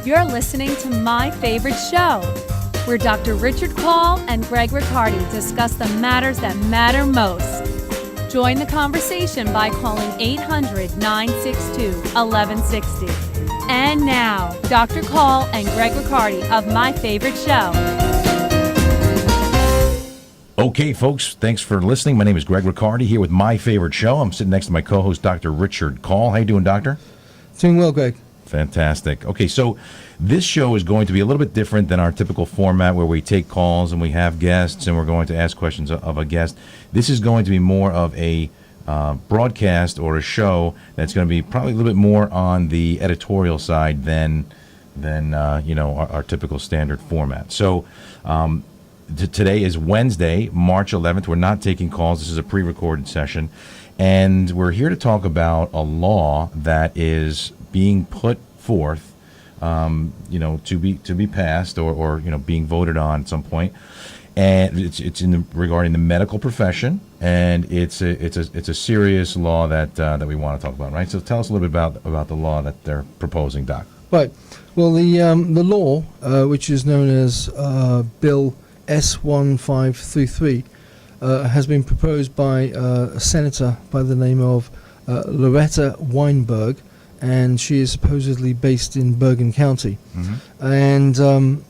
You're listening to My Favorite Show, where Dr. Richard Kaul and Greg Riccardi discuss the matters that matter most. Join the conversation by calling 800-962-1160. And now, Dr. Kaul and Greg Riccardi of My Favorite Show. Okay, folks, thanks for listening. My name is Greg Riccardi here with My Favorite Show. I'm sitting next to my co-host, Dr. Richard Kaul. How you doing, Doctor? Doing well, Greg. Fantastic. Okay, so this show is going to be a little bit different than our typical format where we take calls and we have guests and we're going to ask questions of a guest. This is going to be more of a broadcast or a show that's going to be probably a little bit more on the editorial side than our typical standard format. So today is Wednesday, March 11th. We're not taking calls. This is a pre-recorded session. And we're here to talk about a law that is being put forth, to be passed or being voted on at some point, and it's regarding the medical profession, and it's a serious law that we want to talk about, right? So tell us a little bit about the law that they're proposing, Doc. Right. Well, the law, which is known as Bill S1533, has been proposed by a senator by the name of Loretta Weinberg, and she is supposedly based in Bergen County. Mm-hmm. And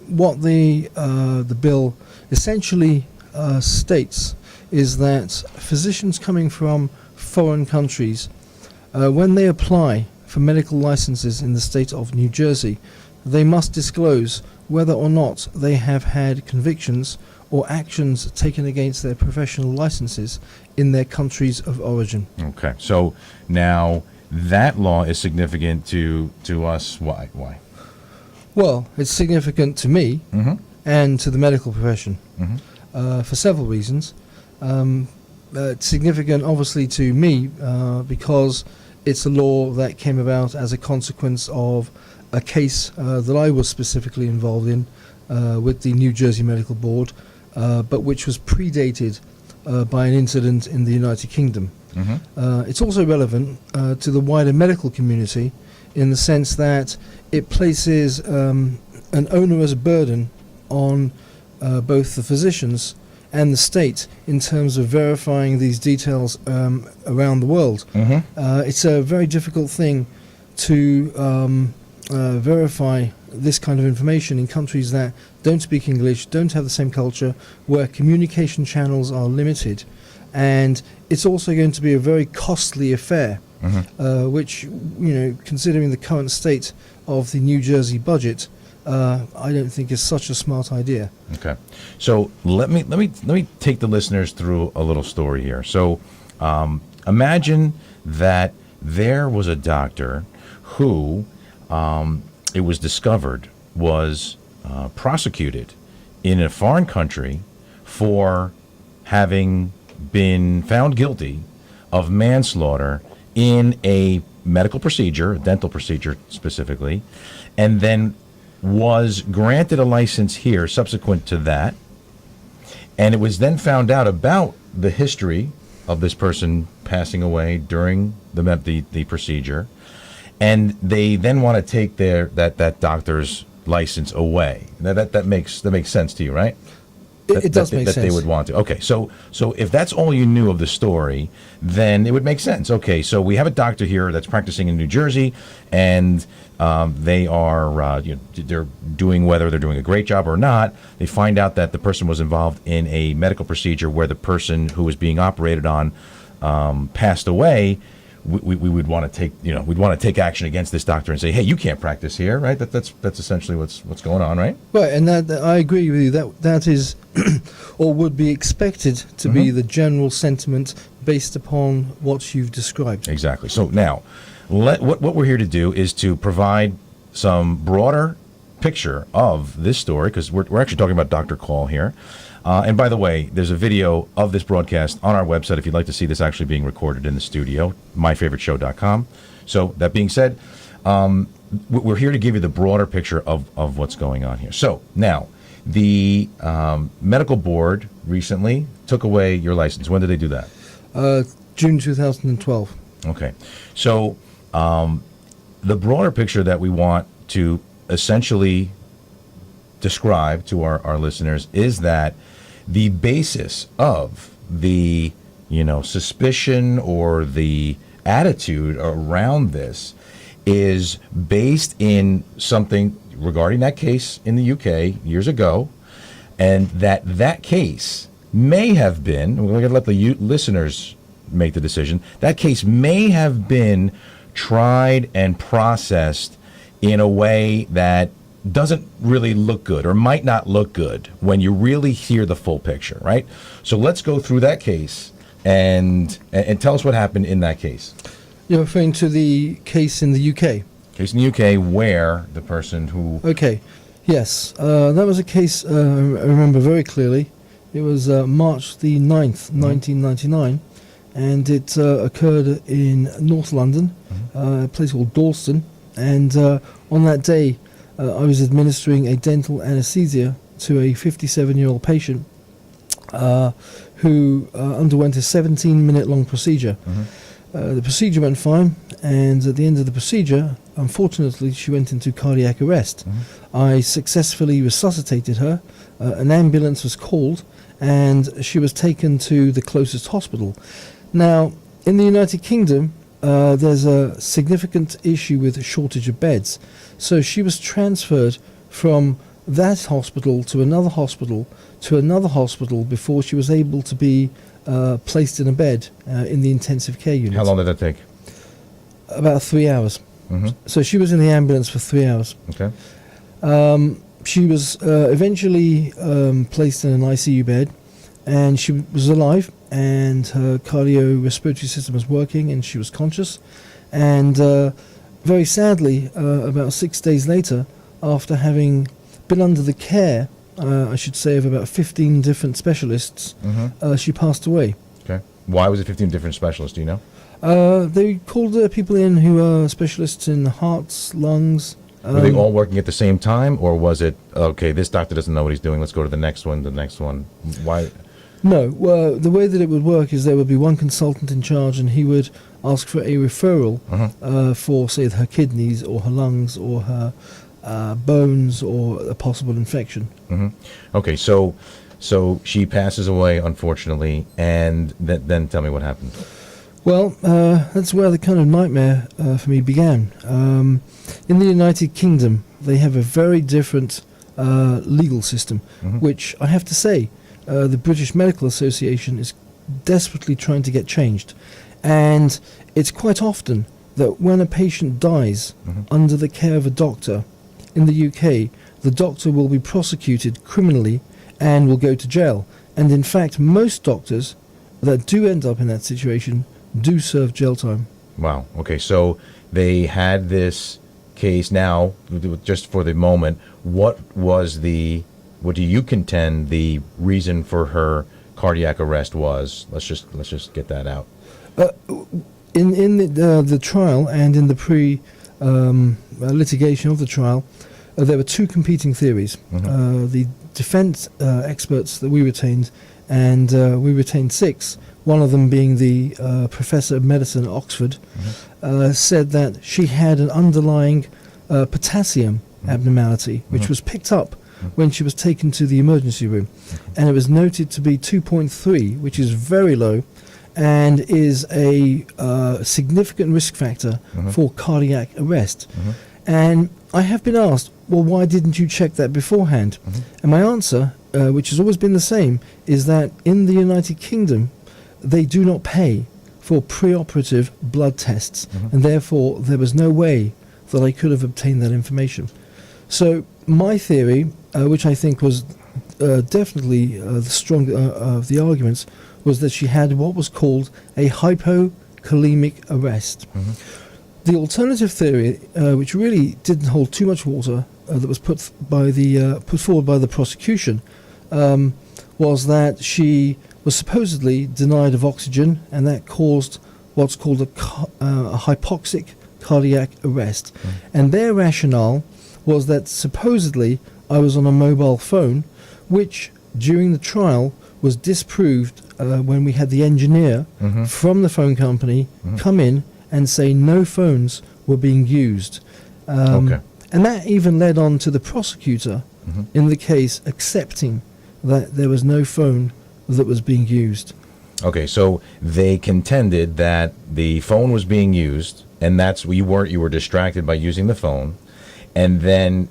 what the bill essentially states is that physicians coming from foreign countries, when they apply for medical licenses in the state of New Jersey, they must disclose whether or not they have had convictions or actions taken against their professional licenses in their countries of origin. Okay, so now that law is significant to us. Why? Well, it's significant to me mm-hmm. and to the medical profession mm-hmm. For several reasons. It's significant, obviously, to me because it's a law that came about as a consequence of a case that I was specifically involved in with the New Jersey Medical Board, but which was predated by an incident in the United Kingdom. Mm-hmm. It's also relevant to the wider medical community in the sense that it places an onerous burden on both the physicians and the state in terms of verifying these details around the world. Mm-hmm. It's a very difficult thing to verify this kind of information in countries that don't speak English, don't have the same culture, where communication channels are limited. And it's also going to be a very costly affair, mm-hmm. which, considering the current state of the New Jersey budget, I don't think is such a smart idea. Okay, so let me take the listeners through a little story here. So imagine that there was a doctor who it was discovered was prosecuted in a foreign country for having been found guilty of manslaughter in a medical procedure, a dental procedure specifically, and then was granted a license here subsequent to that. And it was then found out about the history of this person passing away during the procedure, and they then want to take that doctor's license away. Now that makes sense to you, right? It does make sense. That they would want to. Okay, so if that's all you knew of the story, then it would make sense. Okay, so we have a doctor here that's practicing in New Jersey, and they are they're doing, whether they're doing a great job or not, they find out that the person was involved in a medical procedure where the person who was being operated on passed away. We would want to take we'd want to take action against this doctor and say, hey, you can't practice here, right? That's essentially what's going on, right? Right, and that I agree with you. That is, or would be expected to be the general sentiment based upon what you've described. Exactly. So now, what we're here to do is to provide some broader picture of this story, because we're actually talking about Dr. Kaul here. And by the way, there's a video of this broadcast on our website if you'd like to see this actually being recorded in the studio, MyFavoriteShow.com. So that being said, we're here to give you the broader picture of what's going on here. So now, the medical board recently took away your license. When did they do that? June 2012. Okay. So the broader picture that we want to essentially describe to our listeners is that the basis of the, suspicion or the attitude around this is based in something regarding that case in the UK years ago, and that case may have been, we're going to let the listeners make the decision, that case may have been tried and processed in a way that doesn't really look good or might not look good when you really hear the full picture, right? So let's go through that case and tell us what happened in that case. You're referring to the case in the UK? Case in the UK where the person who... Okay, yes. That was a case I remember very clearly. It was March the 9th, 1999, and it occurred in North London, a place called Dalston. And on that day, I was administering a dental anesthesia to a 57-year-old patient who underwent a 17-minute-long procedure. The procedure went fine, and at the end of the procedure, unfortunately, she went into cardiac arrest. I successfully resuscitated her. An ambulance was called, and she was taken to the closest hospital. Now, in the United Kingdom, there's a significant issue with a shortage of beds. So she was transferred from that hospital to another hospital to another hospital before she was able to be placed in a bed in the intensive care unit. How long did that take? About 3 hours. So she was in the ambulance for 3 hours. Okay. She was eventually placed in an ICU bed, and she was alive, and her cardiorespiratory system was working, and she was conscious. And very sadly, about 6 days later, after having been under the care, I should say, of about 15 different specialists, she passed away. Okay. Why was it 15 different specialists, do you know? They called people in who are specialists in hearts, lungs. Were they all working at the same time, or was it, okay, this doctor doesn't know what he's doing, let's go to the next one? Why? No, well, the way that it would work is there would be one consultant in charge, and he would ask for a referral for, say, her kidneys or her lungs or her bones or a possible infection. Okay, so she passes away, unfortunately, and then tell me what happened. Well, that's where the kind of nightmare for me began. In the United Kingdom, they have a very different legal system, which I have to say, the British Medical Association is desperately trying to get changed. And it's quite often that when a patient dies under the care of a doctor in the UK, the doctor will be prosecuted criminally and will go to jail. And in fact, most doctors that do end up in that situation do serve jail time. Wow. Okay, so they had this case. Now, just for the moment, what do you contend the reason for her cardiac arrest was? Let's just get that out. In the trial and in the litigation of the trial, there were two competing theories. The defense experts that we retained, and we retained 6, one of them being the professor of medicine at Oxford, said that she had an underlying potassium abnormality, which was picked up when she was taken to the emergency room. And it was noted to be 2.3, which is very low, and is a significant risk factor for cardiac arrest. And I have been asked, well, why didn't you check that beforehand? And my answer, which has always been the same, is that in the United Kingdom, they do not pay for preoperative blood tests, and therefore there was no way that I could have obtained that information. So my theory, which I think was definitely the strong of the arguments, was that she had what was called a hypokalemic arrest. The alternative theory, which really didn't hold too much water, that was put forward by the prosecution, was that she was supposedly denied of oxygen, and that caused what's called a hypoxic cardiac arrest. And their rationale was that supposedly I was on a mobile phone, which during the trial was disproved when we had the engineer from the phone company come in and say no phones were being used. And that even led on to the prosecutor in the case accepting that there was no phone that was being used. Okay, so they contended that the phone was being used, and that's you were distracted by using the phone, and then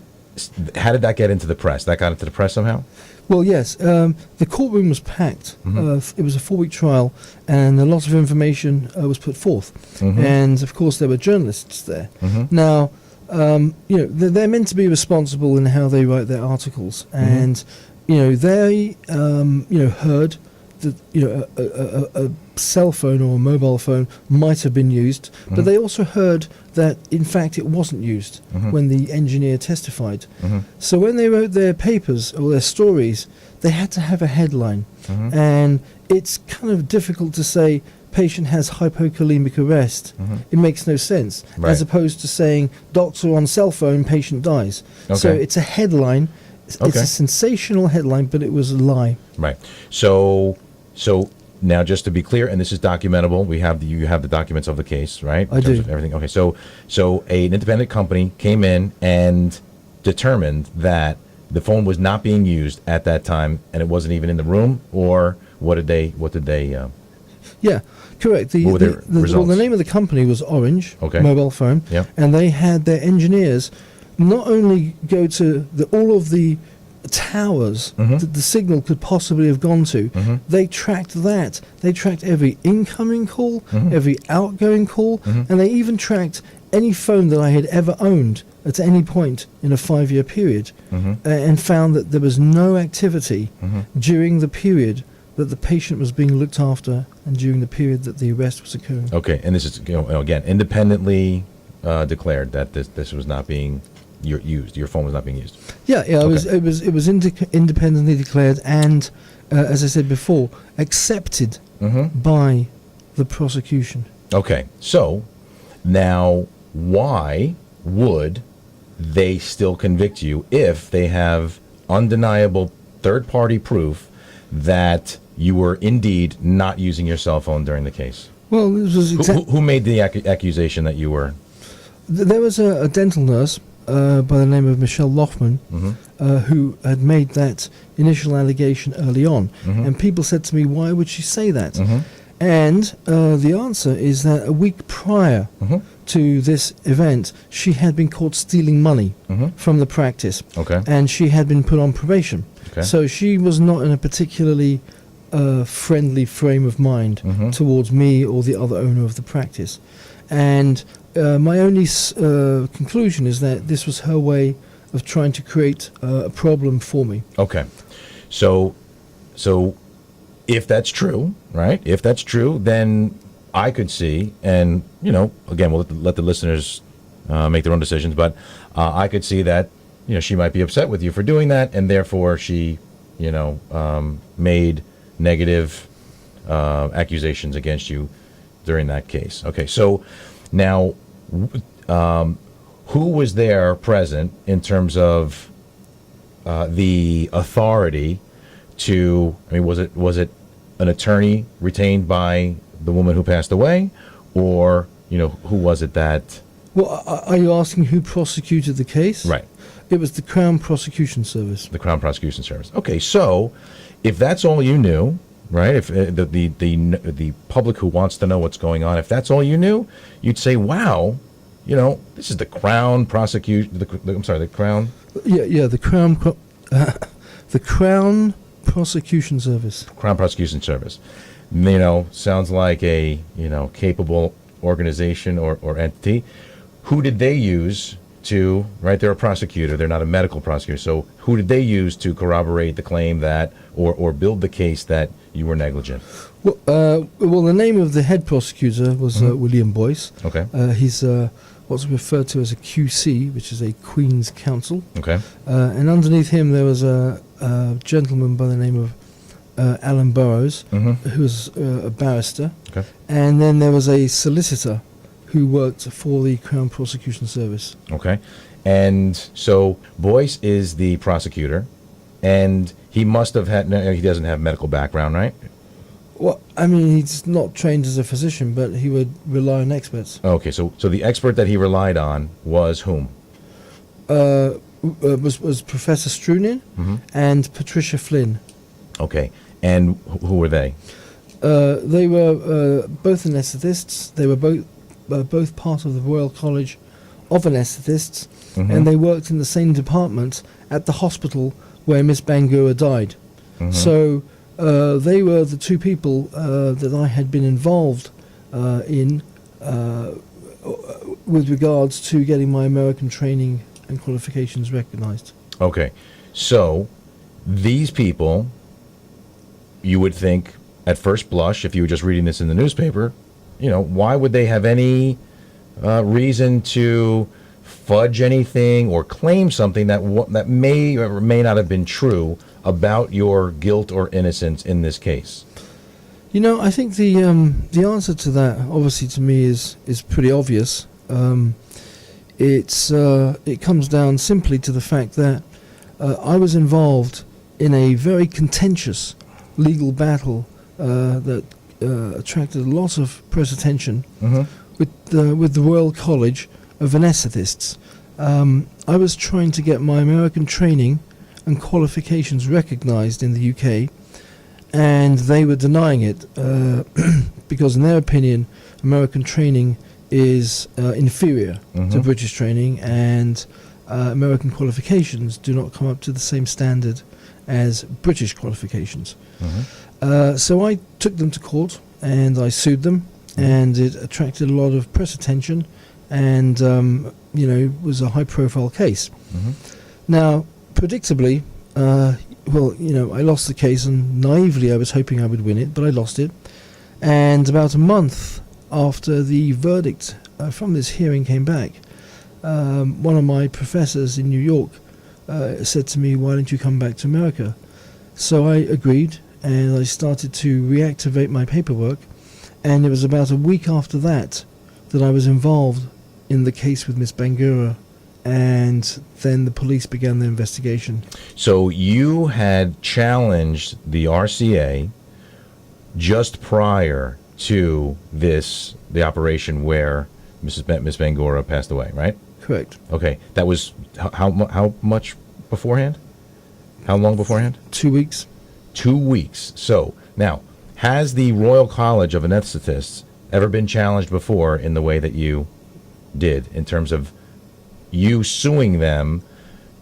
how did that get into the press? That got into the press somehow? Well, yes. The courtroom was packed. It was a 4-week trial, and a lot of information was put forth. And, of course, there were journalists there. Now, they're meant to be responsible in how they write their articles. And, they, heard that, a cell phone or a mobile phone might have been used, but they also heard that, in fact, it wasn't used when the engineer testified. So when they wrote their papers or their stories, they had to have a headline. And it's kind of difficult to say patient has hypokalemic arrest. It makes no sense, as opposed to saying doctor on cell phone, patient dies. So it's a headline. It's a sensational headline, but it was a lie. Right. So now, just to be clear, and this is documentable, you have the documents of the case, right? I do. Everything. Okay. So an independent company came in and determined that the phone was not being used at that time, and it wasn't even in the room. Or what did they? Yeah, correct. What were their results? The name of the company was Orange Mobile Phone, Yep. and they had their engineers not only go to all of the towers that the signal could possibly have gone to, they tracked that. They tracked every incoming call, every outgoing call, and they even tracked any phone that I had ever owned at any point in a 5-year period, and found that there was no activity during the period that the patient was being looked after and during the period that the arrest was occurring. Okay, and this is again independently declared that this was not being used. Your phone was not being used. Yeah. It was independently declared, and as I said before, accepted by the prosecution. Okay, so now why would they still convict you if they have undeniable third-party proof that you were indeed not using your cell phone during the case? Well, this was Who made the accusation that you were? There was a dental nurse by the name of Michelle Lochman who had made that initial allegation early on, and people said to me, "Why would she say that?" And the answer is that a week prior to this event, she had been caught stealing money from the practice, and she had been put on probation. So she was not in a particularly friendly frame of mind towards me or the other owner of the practice. And my only conclusion is that this was her way of trying to create a problem for me. Okay. So if that's true, right? If that's true, then I could see, and, again, we'll let the listeners make their own decisions, but I could see that, she might be upset with you for doing that, and therefore she, made negative accusations against you during that case. Okay, so now, who was there present in terms of the authority to? I mean, was it an attorney retained by the woman who passed away, or who was it that? Well, are you asking who prosecuted the case? Right. It was the Crown Prosecution Service. The Crown Prosecution Service. Okay, so if that's all you knew, right? If the public who wants to know what's going on, if that's all you knew, you'd say, "Wow, this is the Crown Prosecution." The Crown. Yeah, the Crown. The Crown Prosecution Service. Crown Prosecution Service. Sounds like a capable organization or entity. Who did they use to? Right, they're a prosecutor. They're not a medical prosecutor. So who did they use to corroborate the claim that, or build the case that you were negligent? Well, the name of the head prosecutor was William Boyce. Okay. He's what's referred to as a QC, which is a Queen's Counsel. Okay. And underneath him there was a gentleman by the name of Alan Burrows, who was a barrister. Okay. And then there was a solicitor who worked for the Crown Prosecution Service. Okay. And so Boyce is the prosecutor, and he must have had, no, he doesn't have medical background, right? Well, I mean, he's not trained as a physician, but he would rely on experts. Okay, so the expert that he relied on was whom? was Professor Strunin and Patricia Flynn. Okay. And who were they? They were both anaesthetists. They were both part of the Royal College of Anaesthetists, and they worked in the same department at the hospital where Miss Bangura died. So they were the two people that I had been involved in with regards to getting my American training and qualifications recognized. Okay. So these people, you would think at first blush, if you were just reading this in the newspaper, why would they have any reason to fudge anything or claim something that may or may not have been true about your guilt or innocence in this case? I think the answer to that, obviously, to me is pretty obvious. It comes down simply to the fact that I was involved in a very contentious legal battle that attracted a lot of press attention with the Royal College of Anaesthetists. I was trying to get my American training and qualifications recognized in the UK, and they were denying it because in their opinion American training is inferior to British training, and American qualifications do not come up to the same standard as British qualifications. So I took them to court and I sued them, and it attracted a lot of press attention, and was a high profile case. Now, predictably, I lost the case, and naively I was hoping I would win it, but I lost it. And about a month after the verdict from this hearing came back, one of my professors in New York said to me, "Why don't you come back to America?" So I agreed, and I started to reactivate my paperwork, and it was about a week after that I was involved in the case with Miss Bangura, and then the police began their investigation. So you had challenged the RCA just prior to the operation where Miss Bangura passed away, right? Correct. Okay, that was how much beforehand? How long beforehand? 2 weeks. 2 weeks. So now, has the Royal College of Anaesthetists ever been challenged before in the way that you did, in terms of you suing them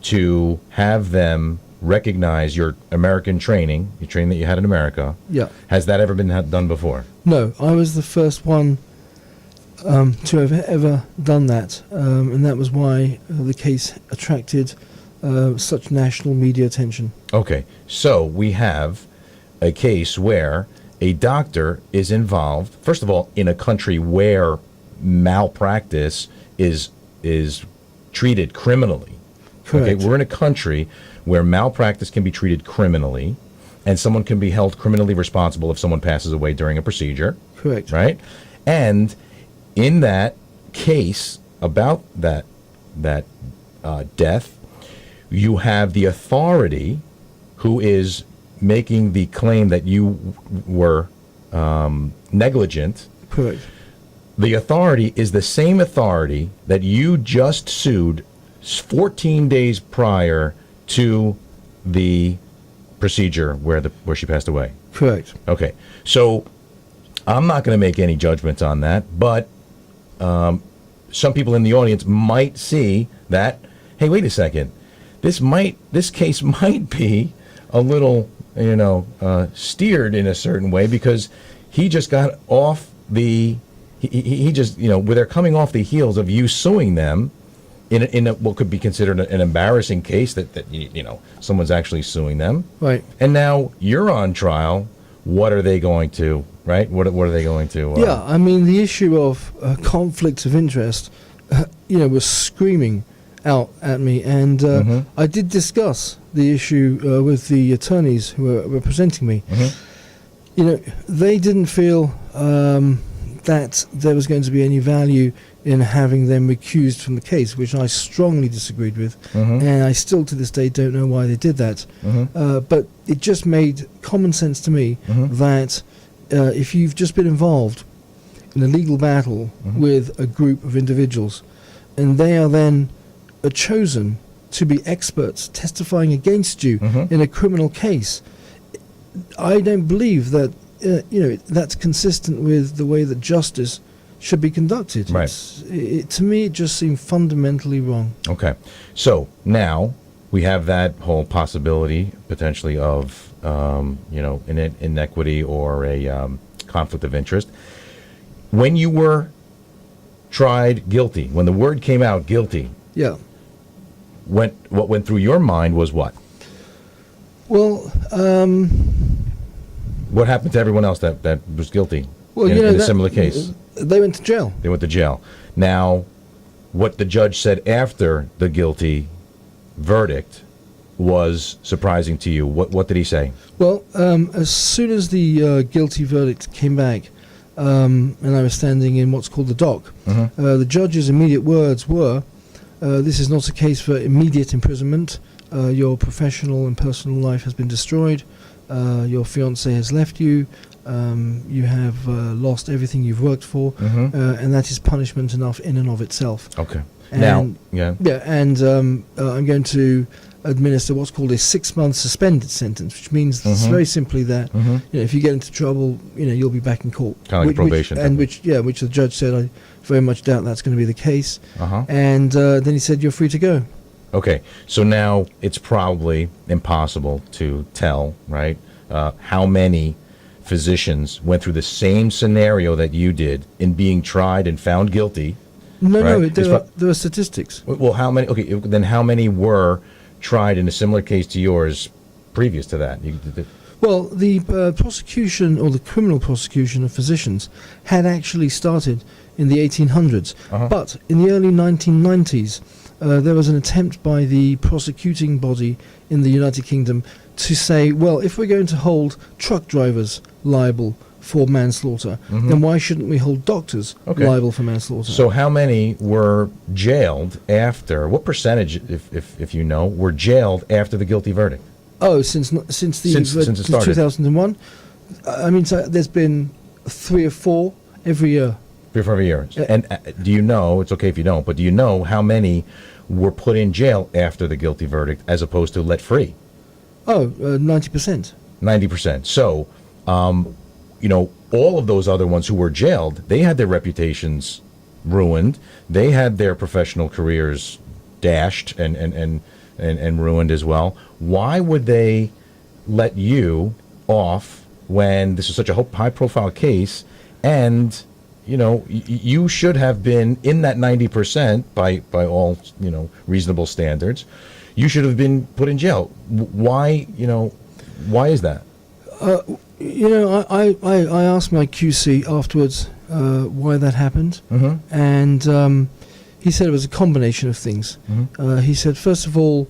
to have them recognize your American training, your training that you had in America? Yeah. Has that ever been done before? No, I was the first one to have ever done that, and that was why the case attracted such national media attention. Okay, so we have a case where a doctor is involved, first of all, in a country where malpractice is treated criminally. Correct. Okay, we're in a country where malpractice can be treated criminally, and someone can be held criminally responsible if someone passes away during a procedure. Correct. Right? And in that case about that death, you have the authority who is making the claim that you were negligent. Correct. The authority is the same authority that you just sued 14 days prior to the procedure where she passed away. Correct. Okay, so I'm not going to make any judgments on that, but some people in the audience might see that, hey, wait a second, this case might be a little, steered in a certain way, because he just got off he just, where they're coming off the heels of you suing them in what could be considered an embarrassing case that someone's actually suing them. Right. And now you're on trial. What are they going to, right? What are they going to? Yeah, I mean, the issue of conflicts of interest, was screaming out at me, and I did discuss the issue with the attorneys who were representing me. They didn't feel that there was going to be any value in having them recused from the case, which I strongly disagreed with, and I still to this day don't know why they did that. But it just made common sense to me that if you've just been involved in a legal battle with a group of individuals, and they are then are chosen to be experts testifying against you Mhm. in a criminal case, I don't believe that that's consistent with the way that justice should be conducted. Right. To me, it just seemed fundamentally wrong. Okay. So now we have that whole possibility potentially of inequity or a conflict of interest. When you were tried guilty, when the word came out guilty, Yeah. what went through your mind was what? Well, What happened to everyone else that was guilty in a that, similar case? They went to jail. They went to jail. Now, what the judge said after the guilty verdict was surprising to you. What did he say? Well, as soon as the guilty verdict came back, and I was standing in what's called the dock, the judge's immediate words were, this is not a case for immediate imprisonment. Your professional and personal life has been destroyed. Your fiancé has left you. You have lost everything you've worked for, and that is punishment enough in and of itself. Okay. And Now, yeah. Yeah, and I'm going to administer what's called a 6-month suspended sentence, which means very simply that if you get into trouble, you'll be back in court. Kind of like probation. Which the judge said, I very much doubt that's going to be the case. Uh-huh. And then he said, you're free to go. Okay. So now it's probably impossible to tell, right, how many physicians went through the same scenario that you did in being tried and found guilty. No, right? there are statistics. Well, how many? Okay, then how many were tried in a similar case to yours previous to that? Well, the prosecution or the criminal prosecution of physicians had actually started in the 1800s. But in the early 1990s, there was an attempt by the prosecuting body in the United Kingdom to say, well, if we're going to hold truck drivers liable for manslaughter, then why shouldn't we hold doctors liable for manslaughter? So how many were jailed after, what percentage, if you know, were jailed after the guilty verdict? Oh, since it started. 2001? I mean, so there's been 3 or 4 every year. 3 or 4 years. And do you know, it's okay if you don't, but do you know how many were put in jail after the guilty verdict as opposed to let free? Oh, 90%. 90%. So, all of those other ones who were jailed, they had their reputations ruined. They had their professional careers dashed and ruined as well. Why would they let you off when this is such a high-profile case and you should have been in that 90% by all reasonable standards? You should have been put in jail. Why is that? I asked my QC afterwards why that happened, and he said it was a combination of things. He said, first of all,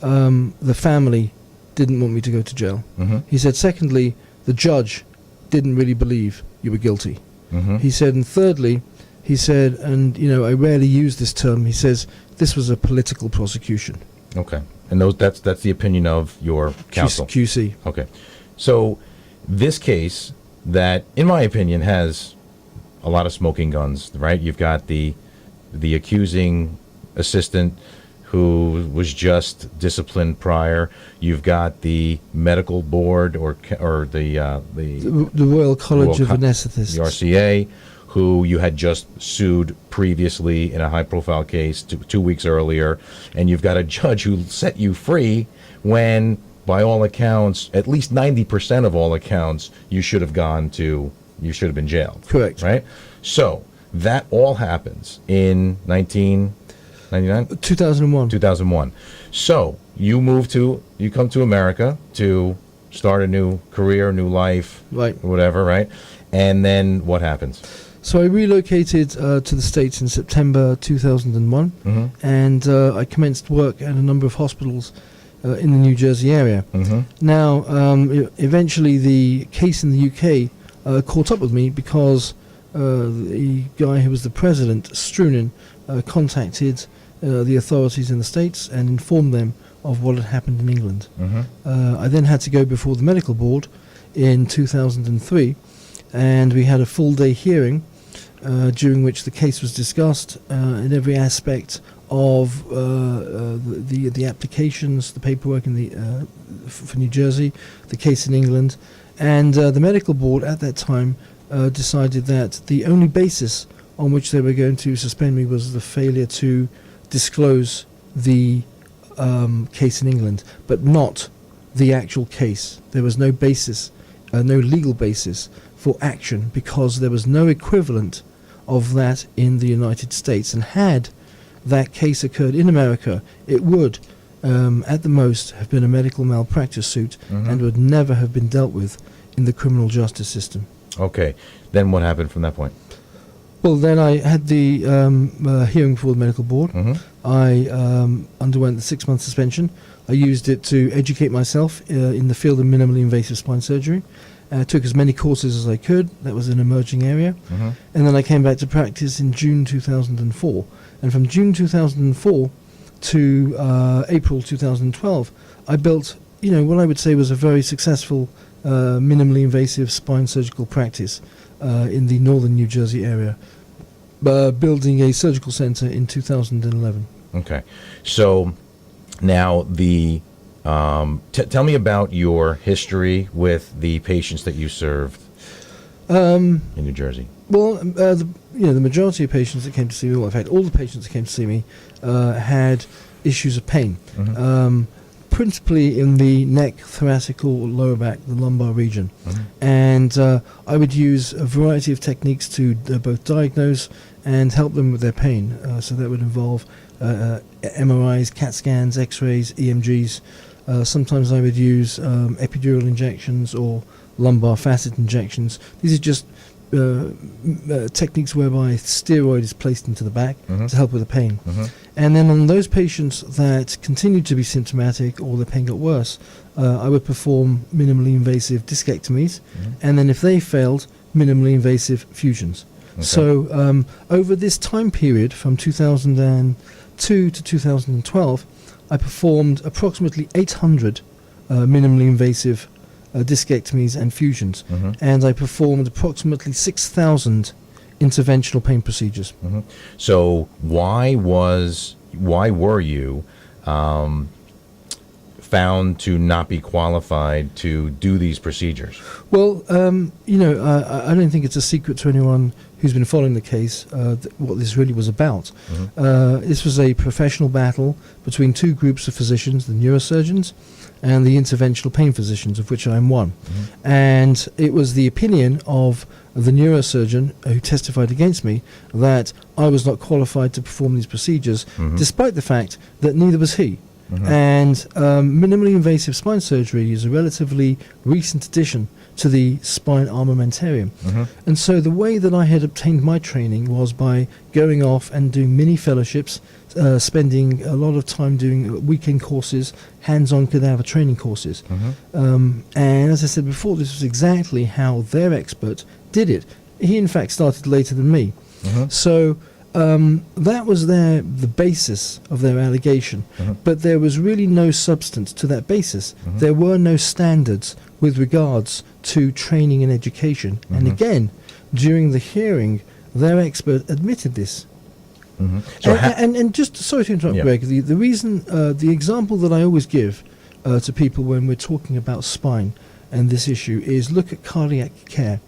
the family didn't want me to go to jail. He said, secondly, the judge didn't really believe you were guilty. He said, and thirdly, he said, and I rarely use this term, he says, this was a political prosecution. Okay. And that's the opinion of your counsel? QC. Okay. So this case that, in my opinion, has a lot of smoking guns, right? You've got the accusing assistant who was just disciplined prior. You've got the medical board or the Royal College of Anesthetists, the RCA, who you had just sued previously in a high-profile case 2 weeks earlier, and you've got a judge who set you free when, by all accounts, at least 90% of all accounts, you should have been jailed. Correct. Right? So that all happens in 1999? 2001. 2001. So you come to America to start a new career, new life, right? Whatever, right? And then what happens? So I relocated to the States in September 2001, and I commenced work at a number of hospitals in the New Jersey area. Now, eventually the case in the UK caught up with me because the guy who was the president, Strunin, contacted the authorities in the States and informed them of what had happened in England. I then had to go before the medical board in 2003, and we had a full-day hearing during which the case was discussed in every aspect of the applications, the paperwork in for New Jersey, the case in England, and the medical board at that time decided that the only basis on which they were going to suspend me was the failure to disclose the case in England, but not the actual case. There was no basis, no legal basis for action, because there was no equivalent of that in the United States. And had that case occurred in America, it would, at the most, have been a medical malpractice suit, and would never have been dealt with in the criminal justice system. Okay. Then what happened from that point? Well, then I had the hearing before the medical board. I underwent the 6-month suspension. I used it to educate myself in the field of minimally invasive spine surgery. I took as many courses as I could. That was an emerging area. And then I came back to practice in June 2004. And from June 2004 to April 2012, I built, what I would say was a very successful minimally invasive spine surgical practice in the northern New Jersey area, building a surgical center in 2011. Okay. So now tell me about your history with the patients that you served in New Jersey. Well, the majority of patients that came to see me, in fact, all the patients that came to see me had issues of pain, principally in the neck, thoracic, or lower back, the lumbar region. And I would use a variety of techniques to both diagnose and help them with their pain. So that would involve MRIs, CAT scans, X-rays, EMGs. Sometimes I would use epidural injections or lumbar facet injections. These are just techniques whereby steroid is placed into the back to help with the pain. And then on those patients that continued to be symptomatic or the pain got worse, I would perform minimally invasive discectomies, and then if they failed, minimally invasive fusions. Okay. So over this time period from 2002 to 2012, I performed approximately 800 minimally invasive discectomies and fusions, and I performed approximately 6,000 interventional pain procedures. So why were you found to not be qualified to do these procedures? Well, I don't think it's a secret to anyone who's been following the case what this really was about. This was a professional battle between two groups of physicians, the neurosurgeons and the interventional pain physicians, of which I'm one. And it was the opinion of the neurosurgeon who testified against me that I was not qualified to perform these procedures, despite the fact that neither was he. And minimally invasive spine surgery is a relatively recent addition to the spine armamentarium. And so the way that I had obtained my training was by going off and doing mini fellowships, spending a lot of time doing weekend courses, hands-on cadaver training courses. And as I said before, this was exactly how their expert did it. He in fact started later than me. So that was the basis of their allegation, but there was really no substance to that basis. There were no standards with regards to training and education. And again, during the hearing, their expert admitted this. So and just, sorry to interrupt, Greg, the reason, the example that I always give to people when we're talking about spine and this issue is look at cardiac care.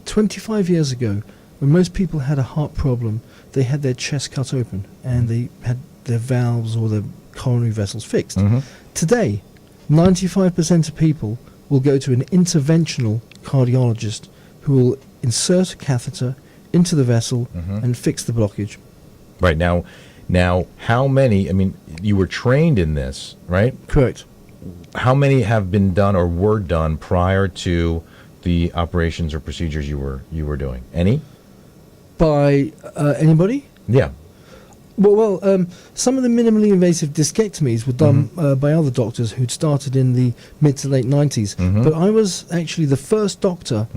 25 years ago, when most people had a heart problem, they had their chest cut open and they had their valves or their coronary vessels fixed. Today, 95% of people will go to an interventional cardiologist who will insert a catheter into the vessel and fix the blockage. Right. Now, how many, you were trained in this, right? Correct. How many have been done or were done prior to the operations or procedures you were doing? Any? By anybody? Yeah. Well, some of the minimally invasive discectomies were done by other doctors who'd started in the mid to late 90s. But I was actually the first doctor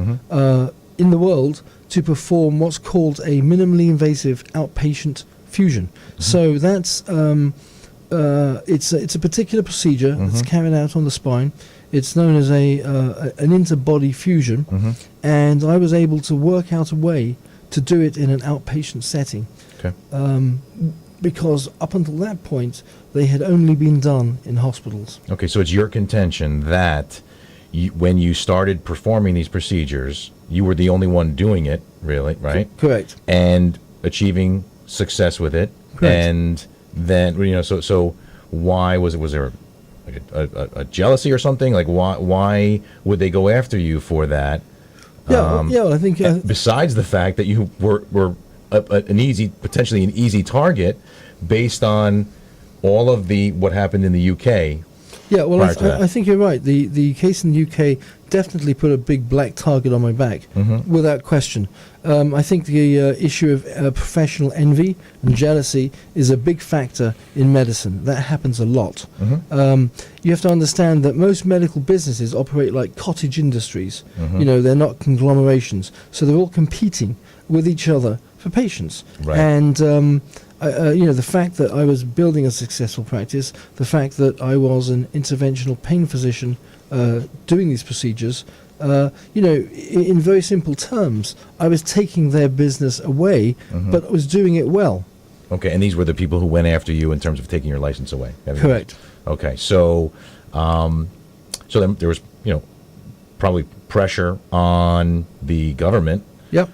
in the world to perform what's called a minimally invasive outpatient fusion. So that's it's a particular procedure that's carried out on the spine. It's known as an interbody fusion, and I was able to work out a way to do it in an outpatient setting. Okay. because up until that point, they had only been done in hospitals. Okay, so it's your contention that when you started performing these procedures, you were the only one doing it, really, right? Correct. And achieving success with it. Correct. And then, so why was there like a jealousy or something? Like, why would they go after you for that? I think... besides the fact that you were potentially an easy target based on all of what happened in the UK. Yeah, well, I think you're right. The case in the UK definitely put a big black target on my back, without question. I think the issue of professional envy and jealousy is a big factor in medicine. That happens a lot. You have to understand that most medical businesses operate like cottage industries. They're not conglomerations. So they're all competing with each other for patients. Right. And the fact that I was building a successful practice, the fact that I was an interventional pain physician doing these procedures, in very simple terms, I was taking their business away, but I was doing it well. Okay, and these were the people who went after you in terms of taking your license away. Correct. Okay, so then there was, probably pressure on the government. Yep.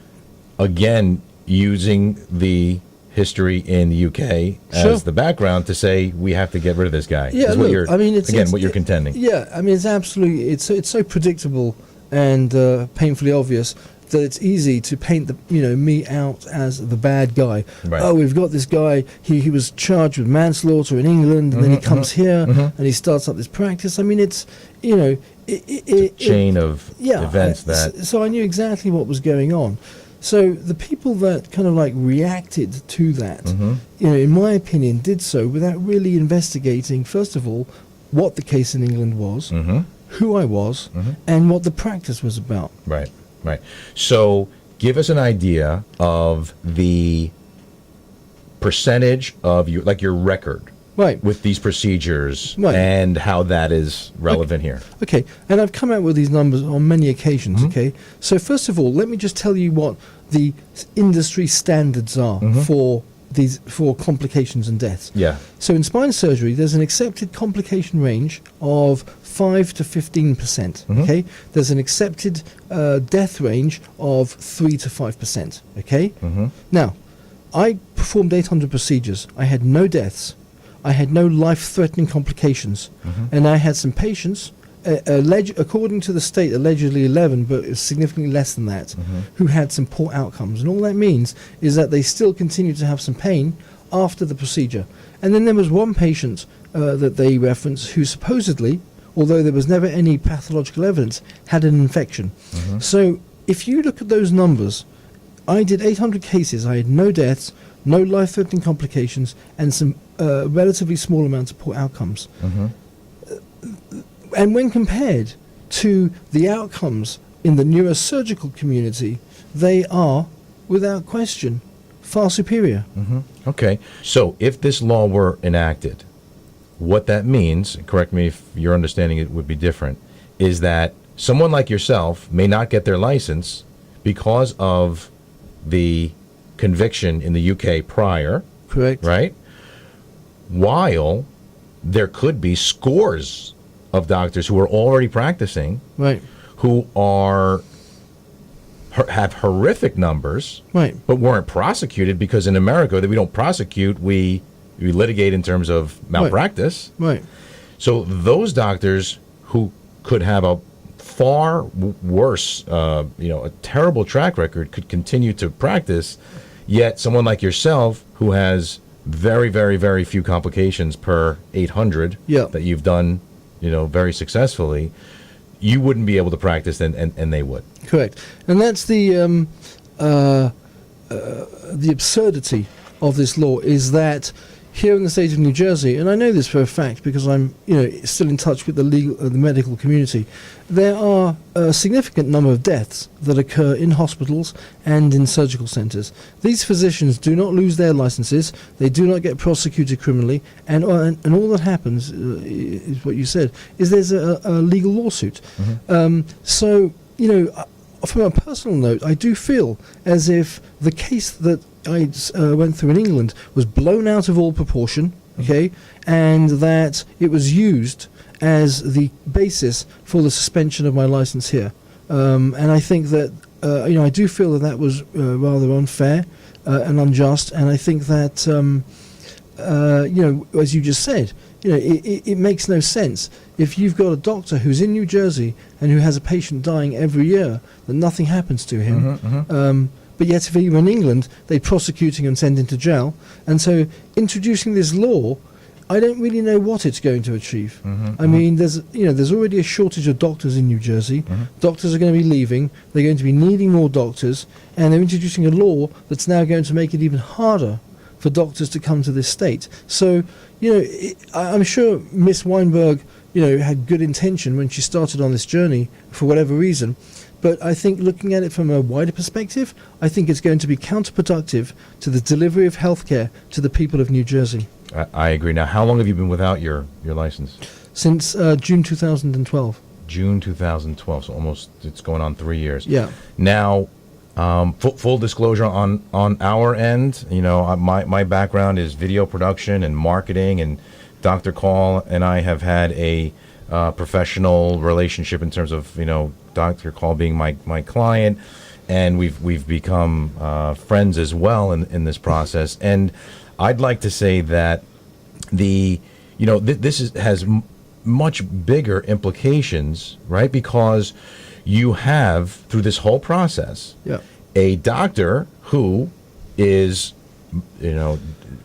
Again, using the history in the UK as the background to say we have to get rid of this guy. Yeah, look, what you're contending. Yeah, I mean, it's absolutely, it's so predictable and painfully obvious that it's easy to paint me out as the bad guy. Right. Oh, we've got this guy. He was charged with manslaughter in England, and then he comes here and he starts up this practice. I mean, it's a chain of events that. So I knew exactly what was going on. So the people that kind of like reacted to that, in my opinion, did so without really investigating, first of all, what the case in England was, who I was, and what the practice was about. Right. So give us an idea of the percentage of your record. Right. With these procedures, right, and how that is relevant here. Okay, and I've come out with these numbers on many occasions, okay? So first of all, let me just tell you what the industry standards are for complications and deaths. Yeah. So in spine surgery, there's an accepted complication range of 5 to 15%, okay? There's an accepted death range of 3 to 5%, okay? Now, I performed 800 procedures. I had no deaths. I had no life-threatening complications, and I had some patients, according to the state, allegedly 11, but it was significantly less than that, who had some poor outcomes. And all that means is that they still continue to have some pain after the procedure. And then there was one patient that they referenced who supposedly, although there was never any pathological evidence, had an infection. So if you look at those numbers, I did 800 cases. I had no deaths, no life-threatening complications, and some relatively small amounts of poor outcomes. And when compared to the outcomes in the neurosurgical community, they are, without question, far superior. Okay, so if this law were enacted, what that means, correct me if your understanding it would be different, is that someone like yourself may not get their license because of the conviction in the UK prior. Correct. Right? While there could be scores of doctors who are already practicing, right, who have horrific numbers, right, but weren't prosecuted because in America that we don't prosecute, we litigate in terms of malpractice. Right. So those doctors who could have a far worse, a terrible track record could continue to practice, yet someone like yourself who has very, very, very few complications per 800 that you've done, very successfully, you wouldn't be able to practice, and they would. Correct. And that's the absurdity of this law, is that here in the state of New Jersey, and I know this for a fact because I'm still in touch with the medical community, there are a significant number of deaths that occur in hospitals and in surgical centres. These physicians do not lose their licenses, they do not get prosecuted criminally, and all that happens is what you said, is there's a legal lawsuit. So, from a personal note, I do feel as if the case that I went through in England was blown out of all proportion, okay, and that it was used as the basis for the suspension of my license here. And I think that, I do feel that that was rather unfair and unjust, and I think that, as you just said, it makes no sense. If you've got a doctor who's in New Jersey and who has a patient dying every year, that nothing happens to him, but yet if he were in England, they prosecute him and send him to jail. And so introducing this law, I don't really know what it's going to achieve. I mean, there's already a shortage of doctors in New Jersey. Doctors are going to be leaving. They're going to be needing more doctors, and they're introducing a law that's now going to make it even harder for doctors to come to this state. So, I'm sure Miss Weinberg, had good intention when she started on this journey for whatever reason. But I think looking at it from a wider perspective, I think it's going to be counterproductive to the delivery of healthcare to the people of New Jersey. I agree. Now, how long have you been without your license? Since June 2012. June 2012, so it's going on 3 years. Yeah. Now, full disclosure on our end, my background is video production and marketing, and Dr. Kaul and I have had a professional relationship in terms of, Dr. Kaul being my client, and we've become friends as well in this process. And I'd like to say that this has much bigger implications, right? Because you have, through this whole process, a doctor who is,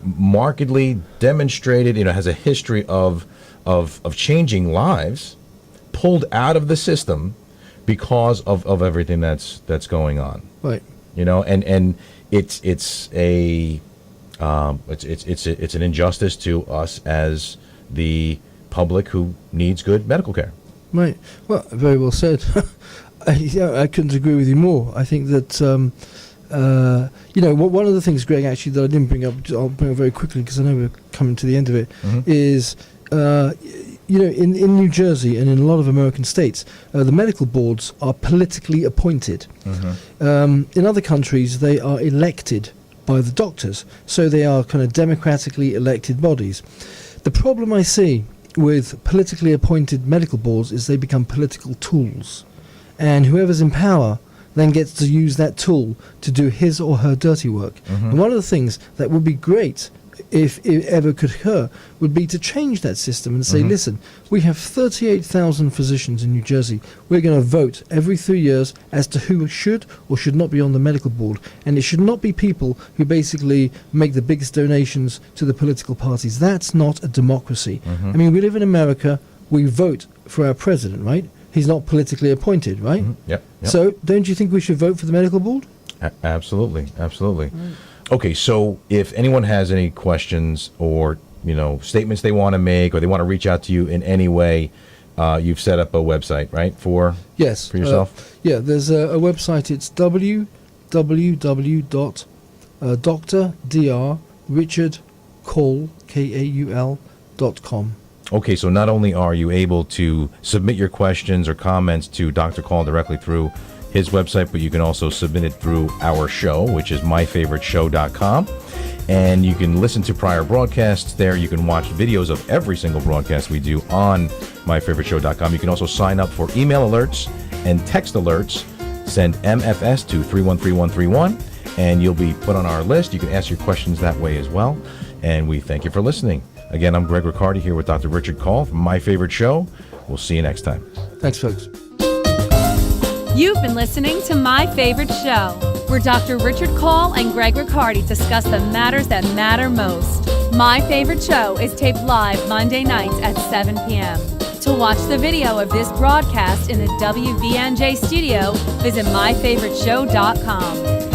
markedly demonstrated, has a history of changing lives, pulled out of the system because of everything that's going on. Right. And it's an injustice to us as the public who needs good medical care. Right. Well, very well said. I couldn't agree with you more. I think that, one of the things, Greg, actually, that I didn't bring up, I'll bring up very quickly because I know we're coming to the end of it, is, in New Jersey and in a lot of American states, the medical boards are politically appointed. In other countries, they are elected by the doctors, so they are kind of democratically elected bodies. The problem I see with politically appointed medical boards is they become political tools, and whoever's in power then gets to use that tool to do his or her dirty work. And one of the things that would be great, if it ever could occur, would be to change that system and say, listen, we have 38,000 physicians in New Jersey. We're going to vote every 3 years as to who should or should not be on the medical board. And it should not be people who basically make the biggest donations to the political parties. That's not a democracy. I mean, we live in America. We vote for our president, right? He's not politically appointed, right? Yep. So don't you think we should vote for the medical board? Absolutely. Okay, so if anyone has any questions or, statements they want to make, or they want to reach out to you in any way, you've set up a website, right, for yourself? There's a website. It's www.drdrrichardkaul.com. Okay, so not only are you able to submit your questions or comments to Dr. Kaul directly through his website, but you can also submit it through our show, which is MyFavoriteShow.com. And you can listen to prior broadcasts there. You can watch videos of every single broadcast we do on MyFavoriteShow.com. You can also sign up for email alerts and text alerts. Send MFS to 313131, and you'll be put on our list. You can ask your questions that way as well. And we thank you for listening. Again, I'm Greg Riccardi here with Dr. Richard Kaul from My Favorite Show. We'll see you next time. Thanks, folks. You've been listening to My Favorite Show, where Dr. Richard Kaul and Greg Riccardi discuss the matters that matter most. My Favorite Show is taped live Monday nights at 7 p.m. To watch the video of this broadcast in the WVNJ studio, visit MyFavoriteShow.com.